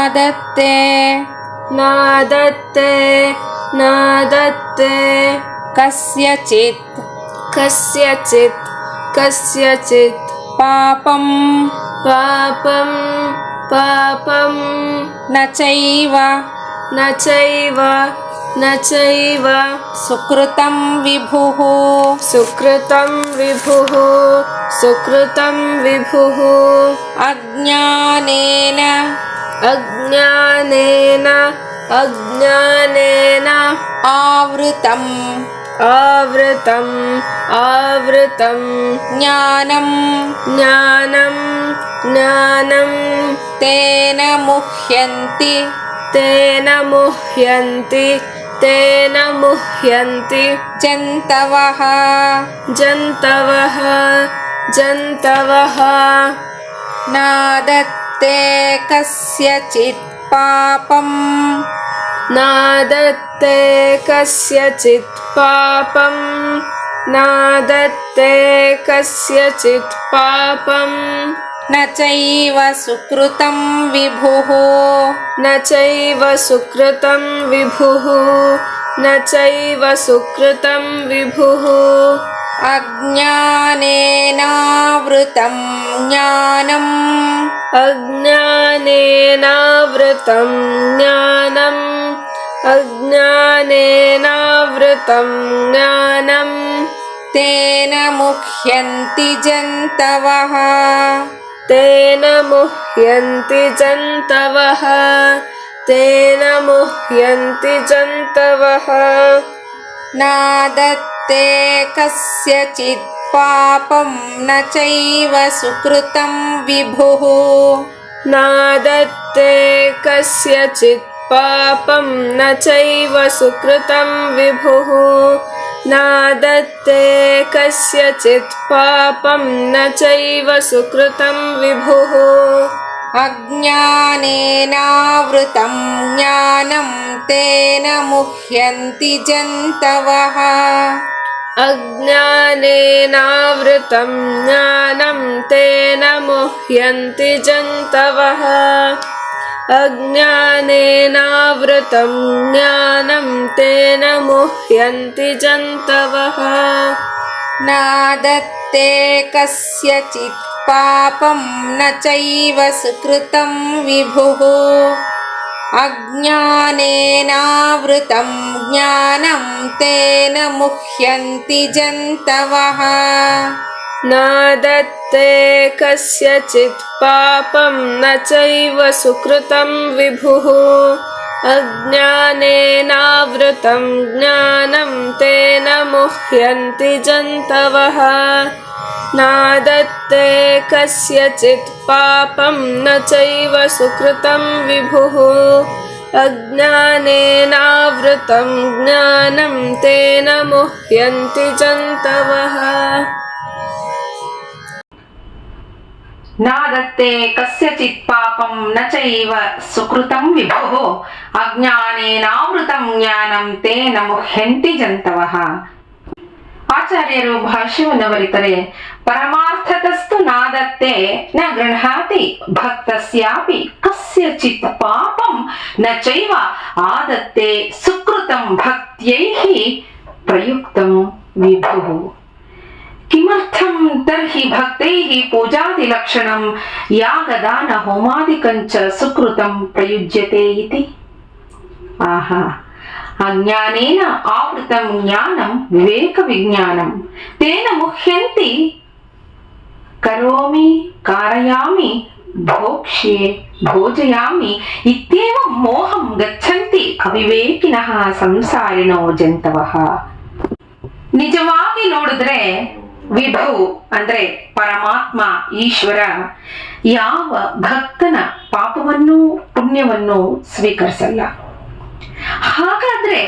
ನಾದತ್ತೆ ನಾದತ್ತೆ ನಾದತ್ತೆ ಕಸ್ಯಚಿತ್ ಕಸ್ಯಚಿತ್ ಕಸ್ಯಚಿತ್ ಪಾಪಂ ಪಾಪಂ ಪಾಪಂ ನ ಚೈವ ನ ಚೈವ ನ ಚೈವ ಸುಕೃತಂ ವಿಭುಃ ಸುಕೃತಂ ವಿಭುಃ ಸುಕೃತಂ ವಿಭುಃ ಅಜ್ಞಾನೇನ ಅಜ್ಞಾನೇನ ಅಜ್ಞಾನೇನ ಆವೃತಂ ಆವೃತಂ ಆವೃತಂ ಜ್ಞಾನಂ ಜ್ಞಾನಂ ಜ್ಞಾನಂ ತೇನ ಮುಹ್ಯಂತಿ ತೇನ ಮುಹ್ಯಂತಿ ತೇನ ಮುಹ್ಯಂತಿ ಜಂತವಃ ಜಂತವಃ ಜಂತವಃ ನಾದತ್ತೆ ಕಸ್ಯಚಿತ್ ಪಾಪಂ ನಾದತ್ತೆ ಕಸ್ಯಚಿತ್ ಪಾಪಂ ನಾದತ್ತೆ ಕಸ್ಯಚಿತ್ ಪಾಪಂ ನ ಚೈವ ಸುಕೃತಂ ವಿಭುಃ ನ ಚೈವ ಸುಕೃತಂ ವಿಭುಃ ನ ಚೈವ ಸುಕೃತಂ ವಿಭುಃ ಅಜ್ಞಾನೇನಾವೃತಂ ಜ್ಞಾನಂ ಅಜ್ಞಾನೇನಾವೃತಂ ಜ್ಞಾನಂ ಅಜ್ಞಾನೇನಾವೃತಂ ಜ್ಞಾನಂ ತೇನ ಮುಹ್ಯಂತಿ ಜಂತವಃ ತೇನ ಮುಹ್ಯಂತಿ ಜಂತವಃ ತೇನ ಮುಹ್ಯಂತಿ ಜಂತವಃ ನಾದತ್ತೆ ಕಸ್ಯಚಿತ್ ಪಾಪಂ ನ ಚೈವ ಸುಕೃತಂ ವಿಭುಃ ನಾದತ್ತೆ ಕಸ್ಯಚಿತ್ ಪಾಪಂ ನ ಚೈವ ಸುಕೃತಂ ವಿಭುಃ ನಾದತ್ತೆ ಕಸ್ಯಚಿತ್ ಪಾಪಂ ನ ಚೈವ ಸುಕೃತಂ ವಿಭುಃ ಅಜ್ಞಾನೇನಾವೃತಂ ಜ್ಞಾನಂ ತೇನ ಮುಹ್ಯಂತಿ ಜಂತವಃ ಅಜ್ಞಾನೇನಾವೃತಂ ಜ್ಞಾನಂ ತೇನ ಮುಹ್ಯಂತಿ ಜಂತವಃ ಅಜ್ಞಾನೇನಾವೃತಂ ಜ್ಞಾನಂ ತೇನ ಮುಹ್ಯಂತಿ ಜಂತವಃ ನಾದತ್ತೆ ಕಸ್ಯಚಿತ್ ಪಾಪಂ ನ ಚೈವ ಸುಕೃತಂ ವಿಭುಃ ಅಜ್ಞಾನೇನಾವೃತಂ ಜ್ಞಾನಂ ತೇನ ಮುಹ್ಯಂತಿ ಜಂತವಃ ನಾದತ್ತೆ ಕಸ್ಯಚಿತ್ ಪಾಪಂ ನ ಚೈವ ಸುಕೃತಂ ವಿಭುಃ ಅಜ್ಞಾನೇನಾವೃತಂ ಜ್ಞಾನಂ ತೇನ ಮುಹ್ಯಂತಿ ಜಂತವಃ ನಾದತ್ತೆ ಕಸ್ಯಚಿತ್ ಪಾಪಂ ನ ಚೈವ ಸುಕೃತಂ ವಿಭುಃ ಅಜ್ಞಾನೇನಾವೃತಂ ಜ್ಞಾನಂ ತೇನ ಮುಹ್ಯಂತಿ ಜಂತವಃ ನಾದತ್ತೆ ಕಸ್ಯಚಿತ್ ಪಾಪಂ ನ ಚೈವ ಸುಕೃತಂ ವಿಭುಃ ಅಜ್ಞಾನೇನಾವೃತಂ ಜ್ಞಾನಂ ತೇನ ಮುಹ್ಯಂತಿ ಜಂತವಃ. ಆಚಾರ್ಯರು ಭಾಷ್ಯವನ್ನು ಬರೀತಾರೆ, ಪರಮಾರ್ಥತಸ್ತು ನಾದತ್ತೆ ನ ಗೃಹಾತಿ ಭಕ್ತಸ್ಯಾಪಿ ಕಸ್ಯಚಿತ್ ಪಾಪಂ ನ ಚೈವ ಆದತ್ತೆ ಸುಕೃತಂ ಭಕ್ತ್ಯೈಃ ಪ್ರಯುಕ್ತಂ ವಿಭುಃ. ಕಿಮರ್ಥಂ ತರ್ಹಿ ಭಕ್ತೈಃ ಪೂಜಾದಿ ಲಕ್ಷಣಂ ಯಾಗದಾನ ಹೋಮಾದಿಕಂಚ ಸುಕೃತಂ ಪ್ರಯುಜ್ಯತೆ ಇತಿ. ಆಹಾ, ಅಜ್ಞಾನೇನ ಆವೃತಂ ಜ್ಞಾನಂ ವಿವೇಕ ವಿಜ್ಞಾನಂ ತೇನ ಮುಹ್ಯಂತಿ ಕರೋಮಿ ಕಾರಯಾಮಿ ಭೋಕ್ಷ್ಯೆ ಭೋಜಯಾಮಿ ಇತ್ಯೇವಂ ಮೋಹಂ ಗಚ್ಚಂತಿ ಅವಿವೇಕಿನಃ ಸಂಸಾರಿಣೋ ಜಂತವಃ. ನಿಜವಾಗಿ ನೋಡಿದ್ರೆ ವಿಭು ಅಂದ್ರೆ ಪರಮಾತ್ಮ ಈಶ್ವರ ಯಾವ ಭಕ್ತನ ಪಾಪವನ್ನು ಪುಣ್ಯವನ್ನು ಸ್ವೀಕರಿಸಲ್ಲ. ಹಾಗಾದ್ರೆ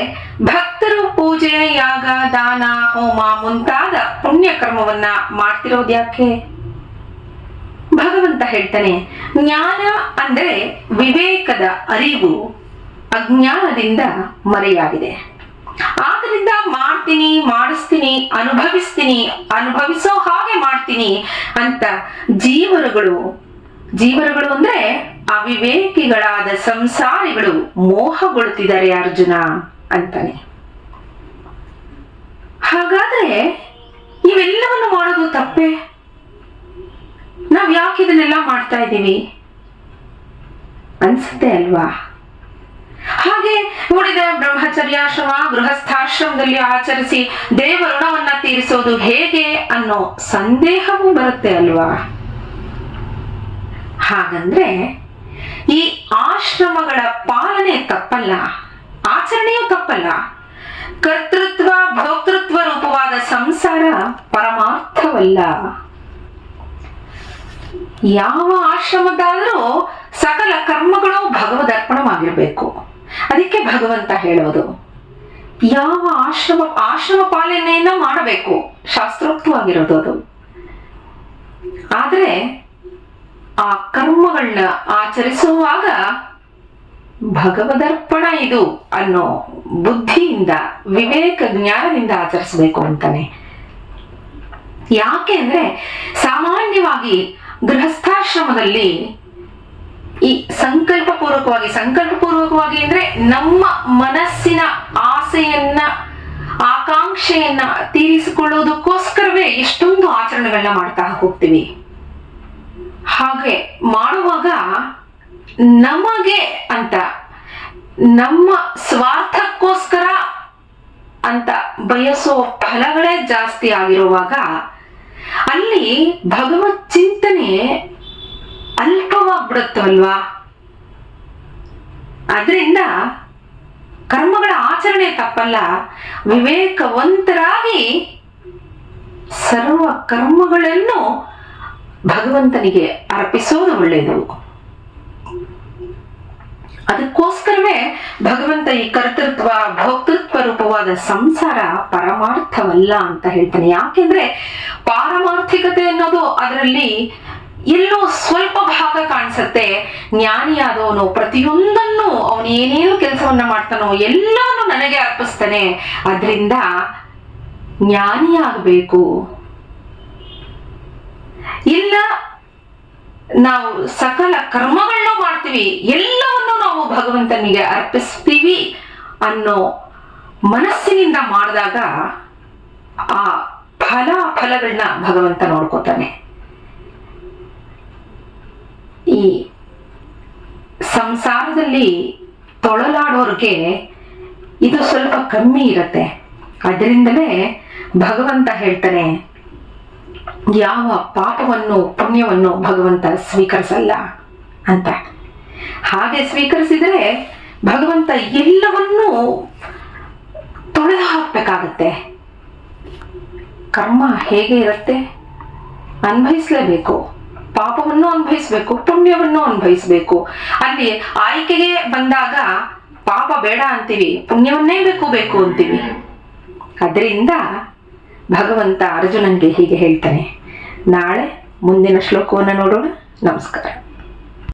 ಭಕ್ತರು ಪೂಜೆ ಯಾಗ ದಾನ ಹೋಮ ಮುಂತಾದ ಪುಣ್ಯ ಕರ್ಮವನ್ನ ಮಾಡ್ತಿರೋದು ಯಾಕೆ? ಭಗವಂತ ಹೇಳ್ತಾನೆ, ಜ್ಞಾನ ಅಂದ್ರೆ ವಿವೇಕದ ಅರಿವು ಅಜ್ಞಾನದಿಂದ ಮರೆಯಾಗಿದೆ. ಆದ್ರಿಂದ ಮಾಡ್ತೀನಿ, ಮಾಡಿಸ್ತೀನಿ, ಅನುಭವಿಸೋ ಹಾಗೆ ಮಾಡ್ತೀನಿ ಅಂತ ಜೀವರುಗಳು ಅಂದ್ರೆ ಅವಿವೇಕಿಗಳಾದ ಸಂಸಾರಿಗಳು ಮೋಹಗೊಳ್ಳುತ್ತಿದ್ದಾರೆ ಅರ್ಜುನ ಅಂತಾನೆ. ಹಾಗಾದ್ರೆ ಇವೆಲ್ಲವನ್ನು ಮಾಡೋದು ತಪ್ಪೇ? ನಾವ್ ಯಾಕೆ ಇದನ್ನೆಲ್ಲ ಮಾಡ್ತಾ ಇದ್ದೀವಿ ಅನ್ಸುತ್ತೆ ಅಲ್ವಾ? ಹಾಗೆ ಉಳಿದ ಬ್ರಹ್ಮಚರ್ಯಾಶ್ರಮ ಗೃಹಸ್ಥಾಶ್ರಮದಲ್ಲಿ ಆಚರಿಸಿ ದೇವ ಋಣವನ್ನ ತೀರಿಸೋದು ಹೇಗೆ ಅನ್ನೋ ಸಂದೇಹವೂ ಬರುತ್ತೆ ಅಲ್ವಾ? ಹಾಗಂದ್ರೆ ಈ ಆಶ್ರಮಗಳ ಪಾಲನೆ ತಪ್ಪಲ್ಲ, ಆಚರಣೆಯೂ ತಪ್ಪಲ್ಲ. ಕರ್ತೃತ್ವ ಭೋಕ್ತೃತ್ವ ರೂಪವಾದ ಸಂಸಾರ ಪರಮಾರ್ಥವಲ್ಲ. ಯಾವ ಆಶ್ರಮದಾದರೂ ಸಕಲ ಕರ್ಮಗಳು ಭಗವದರ್ಪಣವಾಗಿರ್ಬೇಕು. ಅದಕ್ಕೆ ಭಗವಂತ ಹೇಳೋದು ಯಾವ ಆಶ್ರಮ ಪಾಲನೆಯನ್ನ ಮಾಡಬೇಕು, ಶಾಸ್ತ್ರೋಕ್ತವಾಗಿರೋದು ಅದು. ಆದ್ರೆ ಆ ಕರ್ಮಗಳನ್ನ ಆಚರಿಸುವಾಗ ಭಗವದರ್ಪಣ ಇದು ಅನ್ನೋ ಬುದ್ಧಿಯಿಂದ ವಿವೇಕ ಜ್ಞಾನದಿಂದ ಆಚರಿಸಬೇಕು ಅಂತಾನೆ. ಯಾಕೆ ಅಂದ್ರೆ ಸಾಮಾನ್ಯವಾಗಿ ಗೃಹಸ್ಥಾಶ್ರಮದಲ್ಲಿ ಈ ಸಂಕಲ್ಪಪೂರ್ವಕವಾಗಿ ಅಂದ್ರೆ ನಮ್ಮ ಮನಸ್ಸಿನ ಆಸೆಯನ್ನ ಆಕಾಂಕ್ಷೆಯನ್ನ ತೀರಿಸಿಕೊಳ್ಳುವುದಕ್ಕೋಸ್ಕರವೇ ಎಷ್ಟೊಂದು ಆಚರಣೆಗಳನ್ನ ಮಾಡ್ತಾ ಹೋಗ್ತೀವಿ. ಹಾಗೆ ಮಾಡುವಾಗ ನಮಗೆ ಅಂತ ನಮ್ಮ ಸ್ವಾರ್ಥಕ್ಕೋಸ್ಕರ ಅಂತ ಬಯಸೋ ಫಲಗಳೇ ಜಾಸ್ತಿ ಆಗಿರುವಾಗ ಅಲ್ಲಿ ಭಗವತ್ ಚಿಂತನೆ ಅಲ್ಪವಾಗ್ಬಿಡುತ್ತಲ್ವಾ? ಅದರಿಂದ ಕರ್ಮಗಳ ಆಚರಣೆ ತಪ್ಪಲ್ಲ. ವಿವೇಕವಂತರಾಗಿ ಸರ್ವ ಕರ್ಮಗಳನ್ನು ಭಗವಂತನಿಗೆ ಅರ್ಪಿಸೋದು ಒಳ್ಳೆಯದು. ಅದಕ್ಕೋಸ್ಕರವೇ ಭಗವಂತ ಈ ಕರ್ತೃತ್ವ ಭೋಕ್ತೃತ್ವ ರೂಪವಾದ ಸಂಸಾರ ಪರಮಾರ್ಥವಲ್ಲ ಅಂತ ಹೇಳ್ತಾನೆ. ಯಾಕೆಂದ್ರೆ ಪಾರಮಾರ್ಥಿಕತೆ ಅನ್ನೋದು ಅದರಲ್ಲಿ ಎಲ್ಲೋ ಸ್ವಲ್ಪ ಭಾಗ ಕಾಣಿಸುತ್ತೆ. ಜ್ಞಾನಿಯಾದವನು ಪ್ರತಿಯೊಂದನ್ನು ಅವನು ಏನೇನು ಕೆಲಸವನ್ನ ಮಾಡ್ತಾನೋ ಎಲ್ಲಾನು ನನಗೆ ಅರ್ಪಿಸ್ತಾನೆ. ಅದರಿಂದ ಜ್ಞಾನಿಯಾಗಬೇಕು. ಇಲ್ಲ ನಾವು ಸಕಲ ಕರ್ಮಗಳನ್ನೂ ಮಾಡ್ತೀವಿ, ಎಲ್ಲವನ್ನೂ ನಾವು ಭಗವಂತನಿಗೆ ಅರ್ಪಿಸ್ತೀವಿ ಅನ್ನೋ ಮನಸ್ಸಿನಿಂದ ಮಾಡಿದಾಗ ಆ ಫಲಗಳನ್ನ ಭಗವಂತ ನೋಡ್ಕೋತಾನೆ. ಈ ಸಂಸಾರದಲ್ಲಿ ತೊಳಲಾಡೋರ್ಗೆ ಇದು ಸ್ವಲ್ಪ ಕಮ್ಮಿ ಇರತ್ತೆ. ಅದರಿಂದಲೇ ಭಗವಂತ ಹೇಳ್ತಾನೆ, ಯಾವ ಪಾಪವನ್ನು ಪುಣ್ಯವನ್ನು ಭಗವಂತ ಸ್ವೀಕರಿಸಲ್ಲ ಅಂತ. ಹಾಗೆ ಸ್ವೀಕರಿಸಿದರೆ ಭಗವಂತ ಎಲ್ಲವನ್ನೂ ತೊಳೆದು ಹಾಕ್ಬೇಕಾಗತ್ತೆ. ಕರ್ಮ ಹೇಗೆ ಇರುತ್ತೆ, ಅನ್ಭವಿಸ್ಲೇಬೇಕು. ಪಾಪವನ್ನು ಅನುಭವಿಸ್ಬೇಕು, ಪುಣ್ಯವನ್ನು ಅನುಭವಿಸ್ಬೇಕು. ಅಲ್ಲಿ ಆಯ್ಕೆಗೆ ಬಂದಾಗ ಪಾಪ ಬೇಡ ಅಂತೀವಿ, ಪುಣ್ಯವನ್ನೇ ಬೇಕು ಅಂತೀವಿ. ಅದರಿಂದ ಭಗವಂತ ಅರ್ಜುನನ್ಗೆ ಹೀಗೆ ಹೇಳ್ತಾನೆ. ನಾಳೆ ಮುಂದಿನ ಶ್ಲೋಕವನ್ನು ನೋಡೋಣ. ನಮಸ್ಕಾರ.